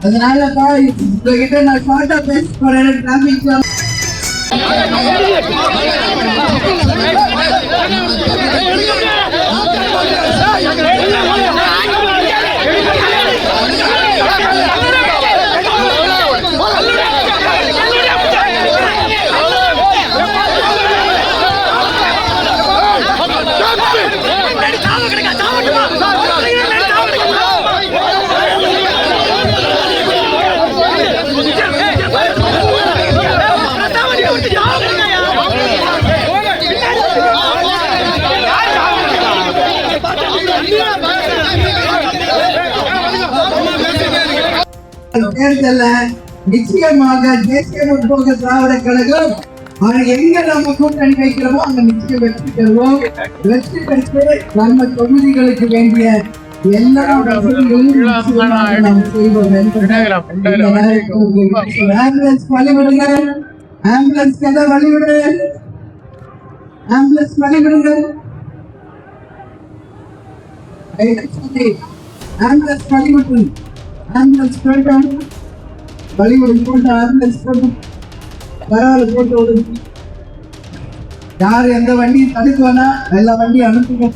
அதனாலப்பா உங்ககிட்ட நான் ஷார்ட்டா பேச போறேன். டிராபிக் தேர்தல்ல நிச்சயமாக தேசிய முற்போக்கு திராவிட கழகம் எங்க நம்ம கூட்டணி வைக்கிறோமோ அங்க நிச்சயம் வெற்றி பெறுவோம். வெற்றி பெற்று நம்ம தொகுதிகளுக்கு வேண்டிய எல்லா ஆம்புலன்ஸ் வழிவிடுங்க, ஆம்புலன்ஸ் கதை வழிவிடு, ஆம்புலன்ஸ் வழிவிடுங்க, ஆம்புலன்ஸ் வழிவிட்டு, ஆம்புலன்ஸ் போயிட்டோம், வழிவிடு போட்டு ஆம்புலன்ஸ் போட்டு பரவாயில்ல போட்டு விடுங்க. யார் எந்த வண்டியும் தடுக்குவானா எல்லா வண்டியும் அனுப்புங்க.